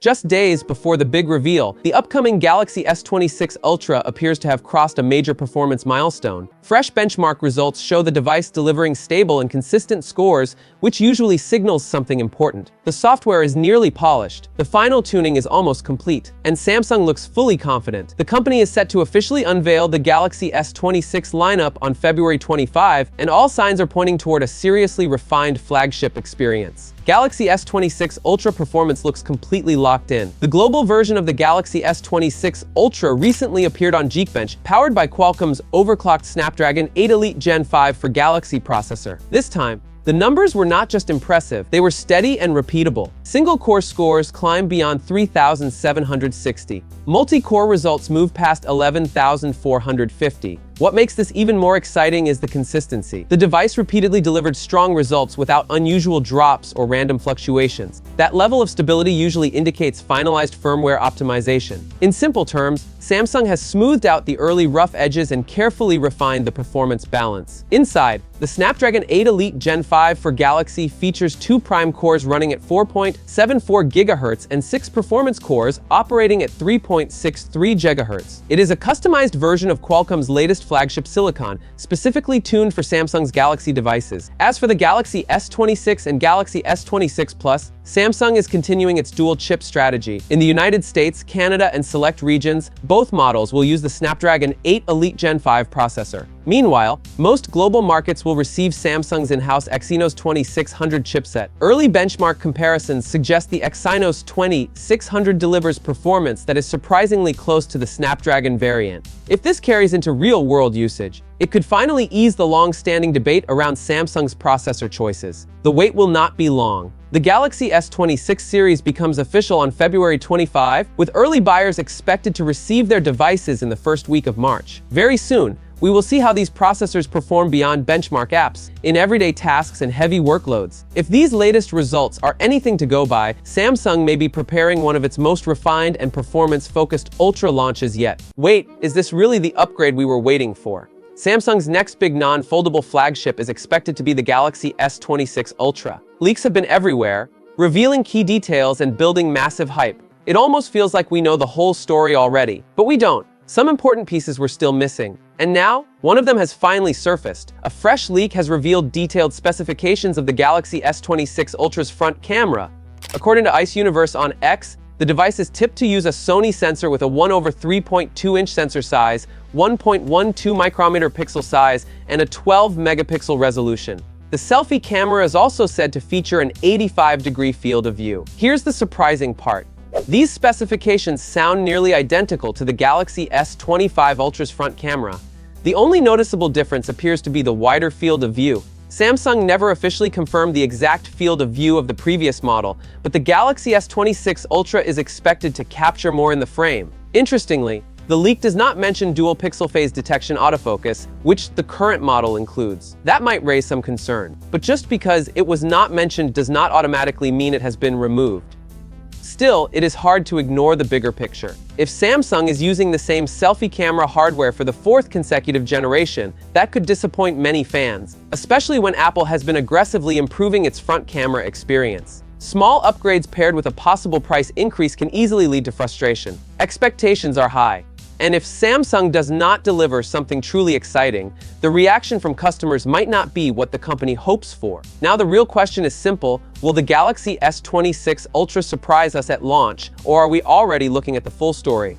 Just days before the big reveal, the upcoming Galaxy S26 Ultra appears to have crossed a major performance milestone. Fresh benchmark results show the device delivering stable and consistent scores, which usually signals something important. The software is nearly polished, the final tuning is almost complete, and Samsung looks fully confident. The company is set to officially unveil the Galaxy S26 lineup on February 25, and all signs are pointing toward a seriously refined flagship experience. Galaxy S26 Ultra performance looks completely locked in. The global version of the Galaxy S26 Ultra recently appeared on Geekbench, powered by Qualcomm's overclocked Snapdragon 8 Elite Gen 5 for Galaxy processor. This time, the numbers were not just impressive, they were steady and repeatable. Single-core scores climbed beyond 3,760. Multi-core results moved past 11,450. What makes this even more exciting is the consistency. The device repeatedly delivered strong results without unusual drops or random fluctuations. That level of stability usually indicates finalized firmware optimization. In simple terms, Samsung has smoothed out the early rough edges and carefully refined the performance balance. Inside, the Snapdragon 8 Elite Gen 5 for Galaxy features 2 prime cores running at 4.74 GHz and 6 performance cores operating at 3.63 GHz. It is a customized version of Qualcomm's latest flagship silicon, specifically tuned for Samsung's Galaxy devices. As for the Galaxy S26 and Galaxy S26 Plus, Samsung is continuing its dual-chip strategy. In the United States, Canada, and select regions, both models will use the Snapdragon 8 Elite Gen 5 processor. Meanwhile, most global markets will receive Samsung's in-house Exynos 2600 chipset. Early benchmark comparisons suggest the Exynos 2600 delivers performance that is surprisingly close to the Snapdragon variant. If this carries into real-world usage, it could finally ease the long-standing debate around Samsung's processor choices. The wait will not be long. The Galaxy S26 series becomes official on February 25, with early buyers expected to receive their devices in the first week of March. Very soon, we will see how these processors perform beyond benchmark apps, in everyday tasks and heavy workloads. If these latest results are anything to go by, Samsung may be preparing one of its most refined and performance-focused Ultra launches yet. Wait, is this really the upgrade we were waiting for? Samsung's next big non-foldable flagship is expected to be the Galaxy S26 Ultra. Leaks have been everywhere, revealing key details and building massive hype. It almost feels like we know the whole story already, but we don't. Some important pieces were still missing. And now, one of them has finally surfaced. A fresh leak has revealed detailed specifications of the Galaxy S26 Ultra's front camera. According to Ice Universe on X, the device is tipped to use a Sony sensor with a 1/3.2-inch sensor size, 1.12 micrometer pixel size, and a 12-megapixel resolution. The selfie camera is also said to feature an 85-degree field of view. Here's the surprising part. These specifications sound nearly identical to the Galaxy S25 Ultra's front camera. The only noticeable difference appears to be the wider field of view. Samsung never officially confirmed the exact field of view of the previous model, but the Galaxy S26 Ultra is expected to capture more in the frame. Interestingly, the leak does not mention dual pixel phase detection autofocus, which the current model includes. That might raise some concern, but just because it was not mentioned does not automatically mean it has been removed. Still, it is hard to ignore the bigger picture. If Samsung is using the same selfie camera hardware for the 4th consecutive generation, that could disappoint many fans, especially when Apple has been aggressively improving its front camera experience. Small upgrades paired with a possible price increase can easily lead to frustration. Expectations are high. And if Samsung does not deliver something truly exciting, the reaction from customers might not be what the company hopes for. Now the real question is simple: will the Galaxy S26 Ultra surprise us at launch, or are we already looking at the full story?